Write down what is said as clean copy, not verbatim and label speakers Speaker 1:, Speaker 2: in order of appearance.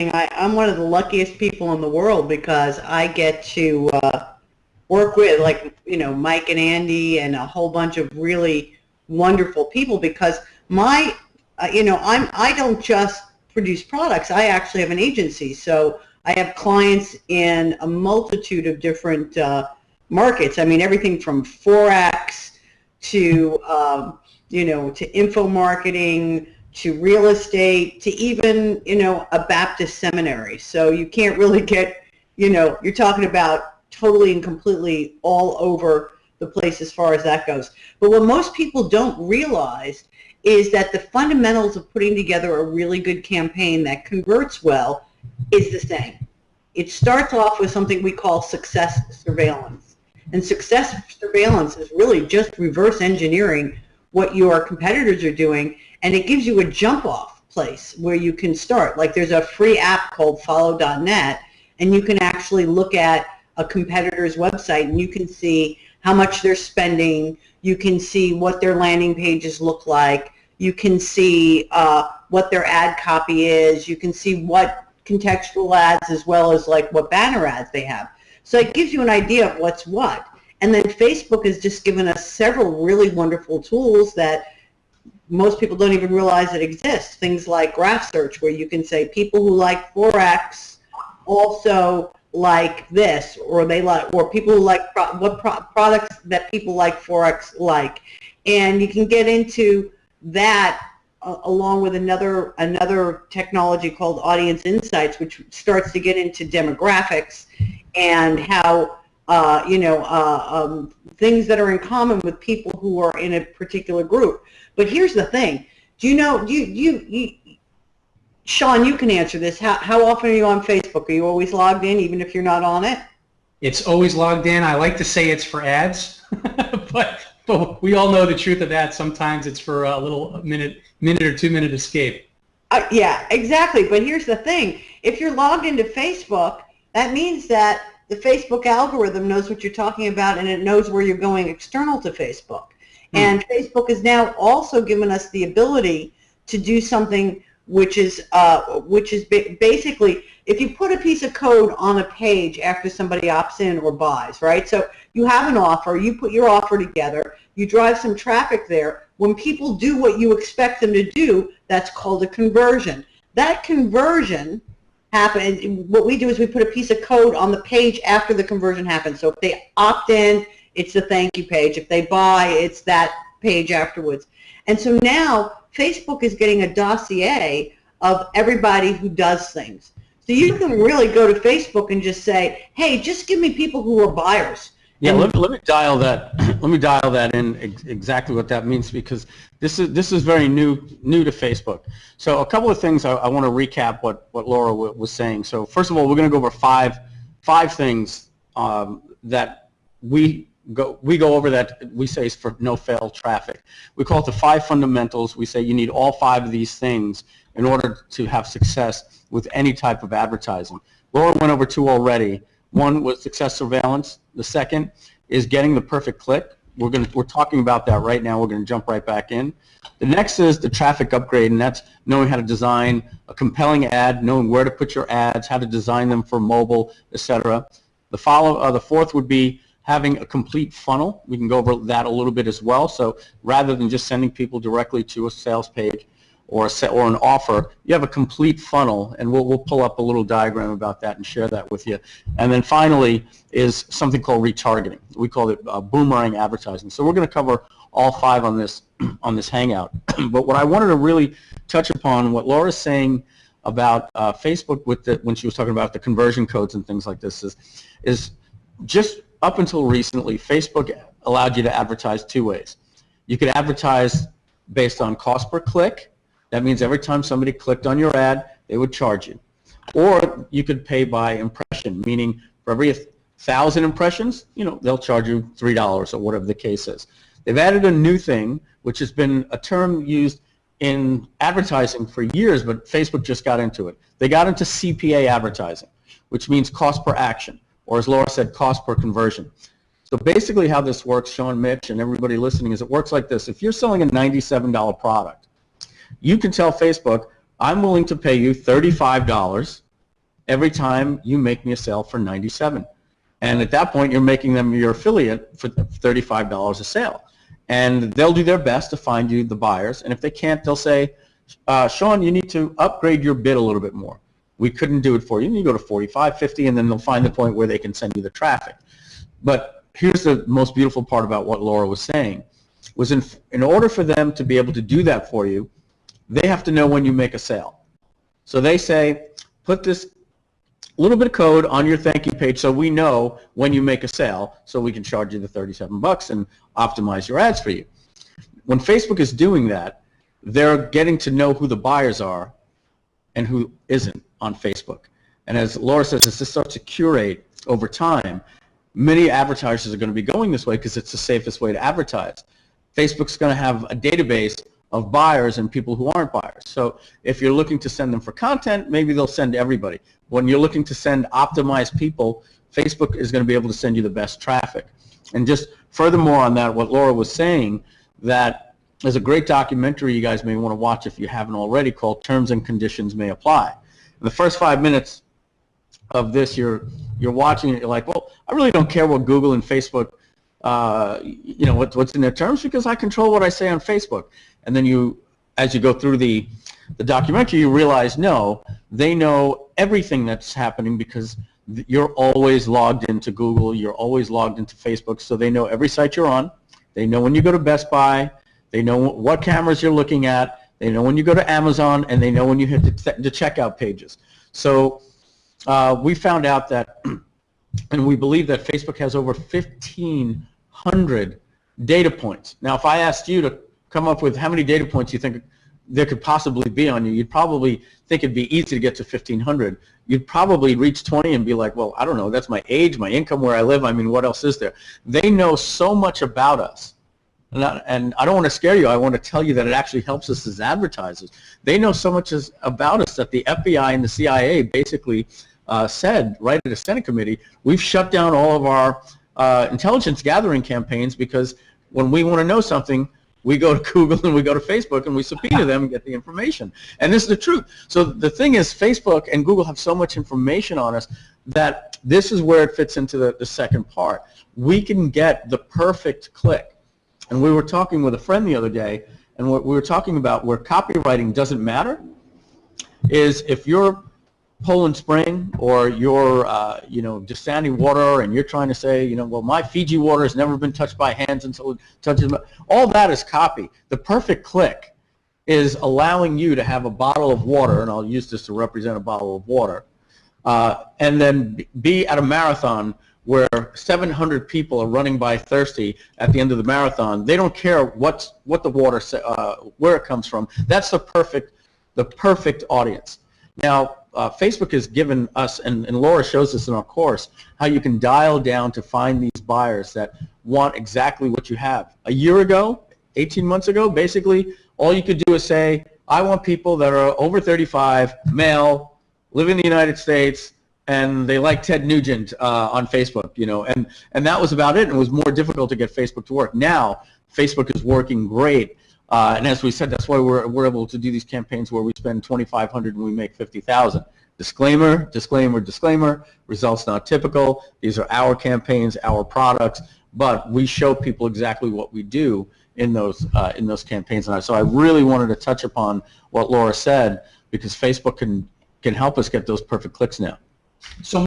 Speaker 1: I'm one of the luckiest people in the world because I get to work with, like, Mike and Andy and a whole bunch of really wonderful people, because I don't just produce products. I actually have an agency, so I have clients in a multitude of different markets. I mean, everything from Forex to to info marketing, to real estate, to even, a Baptist seminary. So you can't really get, you're talking about totally and completely all over the place as far as that goes. But what most people don't realize is that the fundamentals of putting together a really good campaign that converts well is the same. It starts off with something we call success surveillance. And success surveillance is really just reverse engineering what your competitors are doing, and it gives you a jump-off place where you can start. Like, there's a free app called follow.net, and you can actually look at a competitor's website and you can see how much they're spending. You can see what their landing pages look like. You can see what their ad copy is. You can see what contextual ads as well as like what banner ads they have. So it gives you an idea of what's what. And then Facebook has just given us several really wonderful tools that most people don't even realize that exist. Things like graph search, where you can say people who like Forex also like this, or people who like products that people like Forex like. And you can get into that along with another technology called Audience Insights, which starts to get into demographics and how things that are in common with people who are in a particular group. But here's the thing: Sean, you can answer this. How often are you on Facebook? Are you always logged in, even if you're not on it?
Speaker 2: It's always logged in. I like to say it's for ads, but we all know the truth of that. Sometimes it's for a little minute or 2 minute escape.
Speaker 1: Yeah, exactly. But here's the thing: if you're logged into Facebook, that means that the Facebook algorithm knows what you're talking about, and it knows where you're going external to Facebook. And Facebook has now also given us the ability to do something which is basically, if you put a piece of code on a page after somebody opts in or buys, right? So you have an offer, you put your offer together, you drive some traffic there. When people do what you expect them to do, that's called a conversion. That conversion happens. What we do is we put a piece of code on the page after the conversion happens. So if they opt in, it's the thank you page. If they buy, it's that page afterwards. And so now Facebook is getting a dossier of everybody who does things. So you can really go to Facebook and just say, hey, just give me people who are buyers.
Speaker 3: Yeah, let me dial that. Let me dial that in exactly what that means, because this is very new to Facebook. So a couple of things I want to recap what Laura was saying. So first of all, we're going to go over five things that we go over that we say is for no fail traffic. We call it the 5 fundamentals. We say you need all 5 of these things in order to have success with any type of advertising. Laura went over 2 already. One was success surveillance. The second is getting the perfect click. We're talking about that right now. We're going to jump right back in. The next is the traffic upgrade, and that's knowing how to design a compelling ad, knowing where to put your ads, how to design them for mobile, etc. The fourth would be having a complete funnel. We can go over that a little bit as well. So rather than just sending people directly to a sales page or an offer, you have a complete funnel, and we'll pull up a little diagram about that and share that with you. And then finally is something called retargeting. We call it boomerang advertising. So we're going to cover all 5 on this hangout. But what I wanted to really touch upon, what Laura's saying about Facebook when she was talking about the conversion codes and things like this, is just up until recently, Facebook allowed you to advertise 2 ways. You could advertise based on cost per click. That means every time somebody clicked on your ad, they would charge you. Or you could pay by impression, meaning for every 1,000 impressions, they'll charge you $3 or whatever the case is. They've added a new thing, which has been a term used in advertising for years, but Facebook just got into it. They got into CPA advertising, which means cost per action, or as Laura said, cost per conversion. So basically how this works, Sean, Mitch, and everybody listening, is it works like this. If you're selling a $97 product, you can tell Facebook, I'm willing to pay you $35 every time you make me a sale for 97. And at that point, you're making them your affiliate for $35 a sale. And they'll do their best to find you the buyers. And if they can't, they'll say, Sean, you need to upgrade your bid a little bit more. We couldn't do it for you. And you go to 45, 50, and then they'll find the point where they can send you the traffic. But here's the most beautiful part about what Laura was saying, was in order for them to be able to do that for you, they have to know when you make a sale. So they say, put this little bit of code on your thank you page so we know when you make a sale, so we can charge you the 37 bucks and optimize your ads for you. When Facebook is doing that, they're getting to know who the buyers are and who isn't on Facebook. And as Laura says, as this starts to curate over time, many advertisers are going to be going this way because it's the safest way to advertise. Facebook's going to have a database of buyers and people who aren't buyers. So if you're looking to send them for content, maybe they'll send everybody. When you're looking to send optimized people, Facebook is going to be able to send you the best traffic. And just furthermore on that, what Laura was saying, that there's a great documentary you guys may want to watch if you haven't already, called Terms and Conditions May Apply. In the first 5 minutes of this, you're watching it, you're like, well, I really don't care what Google and Facebook, you know, what's in their terms, because I control what I say on Facebook. And then as you go through the documentary, you realize, no, they know everything that's happening because you're always logged into Google, you're always logged into Facebook, so they know every site you're on. They know when you go to Best Buy, they know what cameras you're looking at, they know when you go to Amazon, and they know when you hit the checkout pages. So we found out that, and we believe that Facebook has over 1,500 data points. Now, if I asked you to come up with how many data points you think there could possibly be on you, you'd probably think it'd be easy to get to 1,500. You'd probably reach 20 and be like, well, I don't know, that's my age, my income, where I live. I mean, what else is there? They know so much about us. And I don't want to scare you. I want to tell you that it actually helps us as advertisers. They know so much about us that the FBI and the CIA basically said, right at a Senate committee, we've shut down all of our intelligence gathering campaigns because when we want to know something, we go to Google and we go to Facebook and we subpoena them and get the information. And this is the truth. So the thing is, Facebook and Google have so much information on us that this is where it fits into the second part. We can get the perfect click. And we were talking with a friend the other day, and what we were talking about where copywriting doesn't matter is if you're Poland Spring or you're, you know, Dasani water, and you're trying to say, you know, well, my Fiji water has never been touched by hands until it touches my, all that is copy. The perfect click is allowing you to have a bottle of water, and I'll use this to represent a bottle of water, and then be at a marathon where 700 people are running by thirsty at the end of the marathon. They don't care what the water, where it comes from. That's the perfect audience. Now, Facebook has given us, and Laura shows us in our course, how you can dial down to find these buyers that want exactly what you have. A year ago, 18 months ago, basically, all you could do is say, I want people that are over 35, male, live in the United States, and they like Ted Nugent on Facebook, you know, and that was about it. And it was more difficult to get Facebook to work. Now, Facebook is working great. And as we said, that's why we're able to do these campaigns where we spend $2,500 and we make $50,000. Disclaimer, disclaimer, disclaimer, results not typical. These are our campaigns, our products, but we show people exactly what we do in those campaigns. And so I really wanted to touch upon what Laura said, because Facebook can help us get those perfect clicks now.
Speaker 2: So